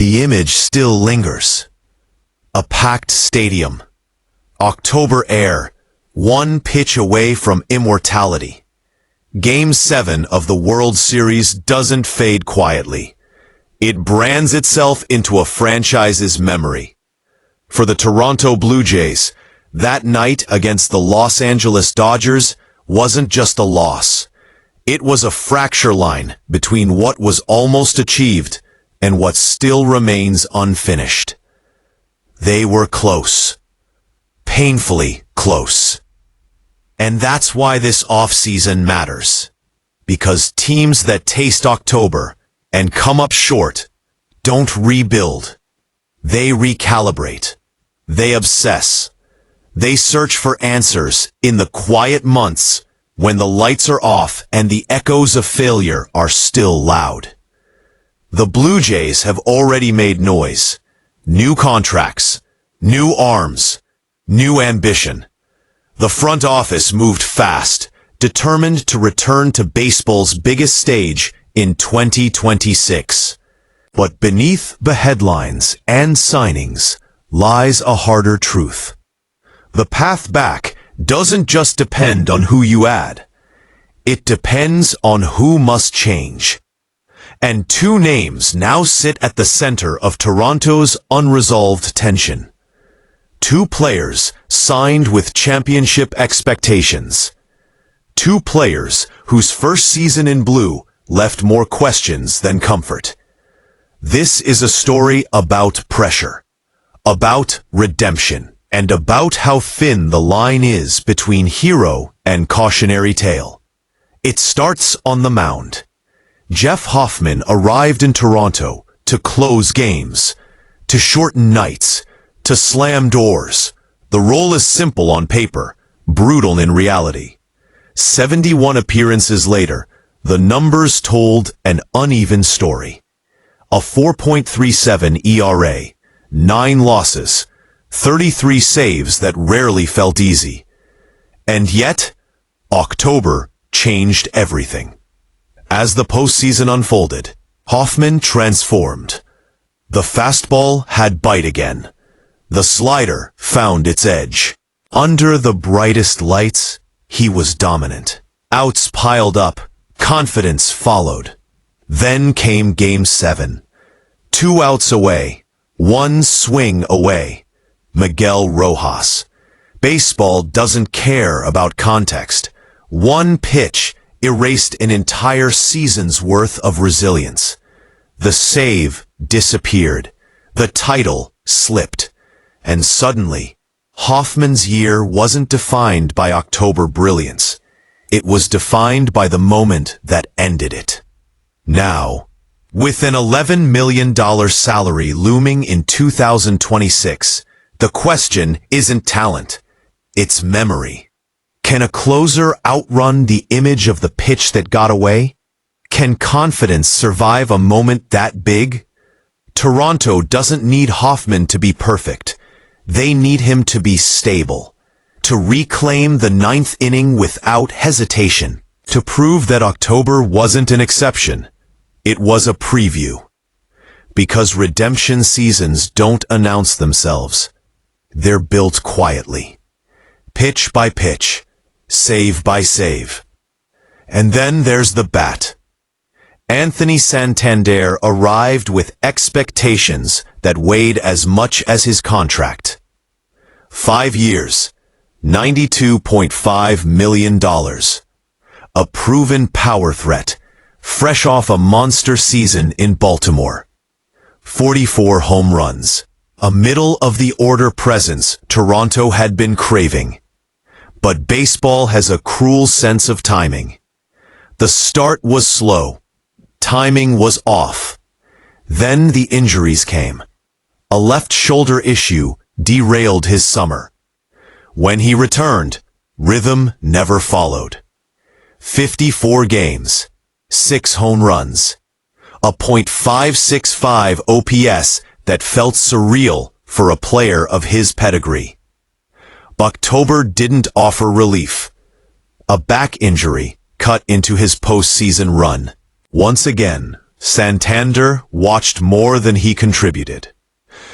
The image still lingers. A packed stadium. October air, one pitch away from immortality. Game 7 of the World Series doesn't fade quietly. It brands itself into a franchise's memory. For the Toronto Blue Jays, that night against the Los Angeles Dodgers wasn't just a loss. It was a fracture line between what was almost achieved and what still remains unfinished. They were close. Painfully close. And that's why this off-season matters. Because teams that taste October and come up short don't rebuild. They recalibrate. They obsess. They search for answers in the quiet months when the lights are off and the echoes of failure are still loud. The Blue Jays have already made noise. New contracts, new arms, new ambition. The front office moved fast, determined to return to baseball's biggest stage in 2026. But beneath the headlines and signings lies a harder truth. The path back doesn't just depend on who you add. It depends on who must change. And two names now sit at the center of Toronto's unresolved tension. Two players signed with championship expectations. Two players whose first season in blue left more questions than comfort. This is a story about pressure, about redemption, and about how thin the line is between hero and cautionary tale. It starts on the mound. Jeff Hoffman arrived in Toronto to close games, to shorten nights, to slam doors. The role is simple on paper, brutal in reality. 71 appearances later, the numbers told an uneven story. A 4.37 ERA, 9 losses, 33 saves that rarely felt easy. And yet, October changed everything. As the postseason unfolded, Hoffman transformed. The fastball had bite again. The slider found its edge. Under the brightest lights, he was dominant. Outs piled up, confidence followed. Then came Game 7. 2 outs away, 1 swing away. Miguel Rojas. Baseball doesn't care about context. One pitch erased an entire season's worth of resilience. The save disappeared. The title slipped. And suddenly, Hoffman's year wasn't defined by October brilliance. It was defined by the moment that ended it. Now, with an $11 million salary looming in 2026, the question isn't talent, it's memory. Can a closer outrun the image of the pitch that got away? Can confidence survive a moment that big? Toronto doesn't need Hoffman to be perfect. They need him to be stable, to reclaim the 9th inning without hesitation, to prove that October wasn't an exception. It was a preview. Because redemption seasons don't announce themselves. They're built quietly. Pitch by pitch, save by save. And then there's the bat. Anthony Santander arrived with expectations that weighed as much as his contract. 5 years, $92.5 million. A proven power threat, fresh off a monster season in Baltimore. 44 home runs. A middle-of-the-order presence Toronto had been craving. But baseball has a cruel sense of timing. The start was slow. Timing was off. Then the injuries came. A left shoulder issue derailed his summer. When he returned, rhythm never followed. 54 games, 6 home runs, a .565 OPS that felt surreal for a player of his pedigree. October didn't offer relief. A back injury cut into his postseason run. Once again, Santander watched more than he contributed.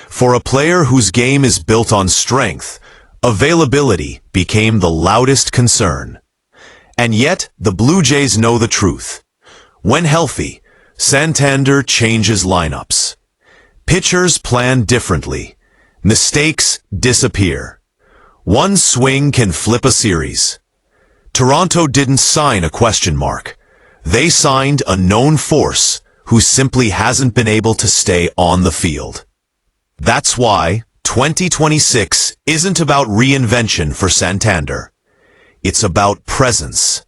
For a player whose game is built on strength, availability became the loudest concern. And yet, the Blue Jays know the truth. When healthy, Santander changes lineups. Pitchers plan differently. Mistakes disappear. One swing can flip a series. Toronto didn't sign a question mark. They signed a known force who simply hasn't been able to stay on the field. That's why 2026 isn't about reinvention for Santander. It's about presence.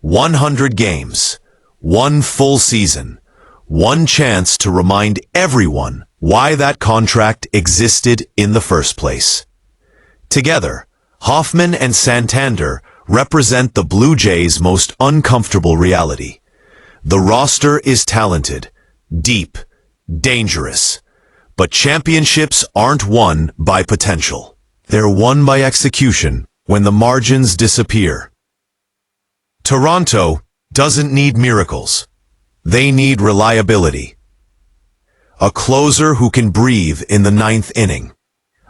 100 games, one full season, one chance to remind everyone why that contract existed in the first place. Together, Hoffman and Santander represent the Blue Jays' most uncomfortable reality. The roster is talented, deep, dangerous, but championships aren't won by potential. They're won by execution when the margins disappear. Toronto doesn't need miracles. They need reliability. A closer who can breathe in the ninth inning.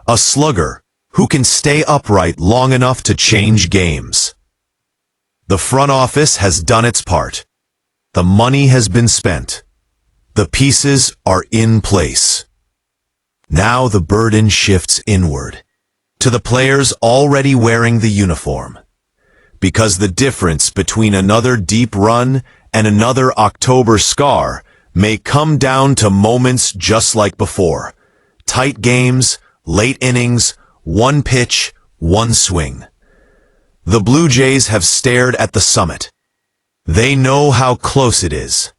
A slugger who can stay upright long enough to change games. The front office has done its part. The money has been spent. The pieces are in place. Now the burden shifts inward, to the players already wearing the uniform. Because the difference between another deep run and another October scar may come down to moments just like before. Tight games, late innings, one pitch, one swing. The Blue Jays have stared at the summit. They know how close it is.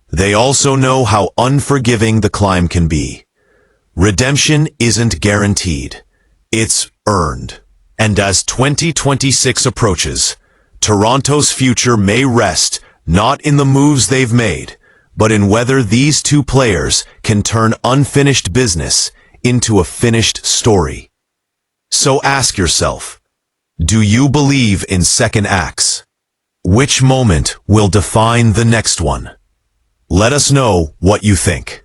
They also know how unforgiving the climb can be. Redemption isn't guaranteed. It's earned. And as 2026 approaches, Toronto's future may rest not in the moves they've made, but in whether these two players can turn unfinished business into a finished story. So ask yourself, do you believe in second acts? Which moment will define the next one? Let us know what you think.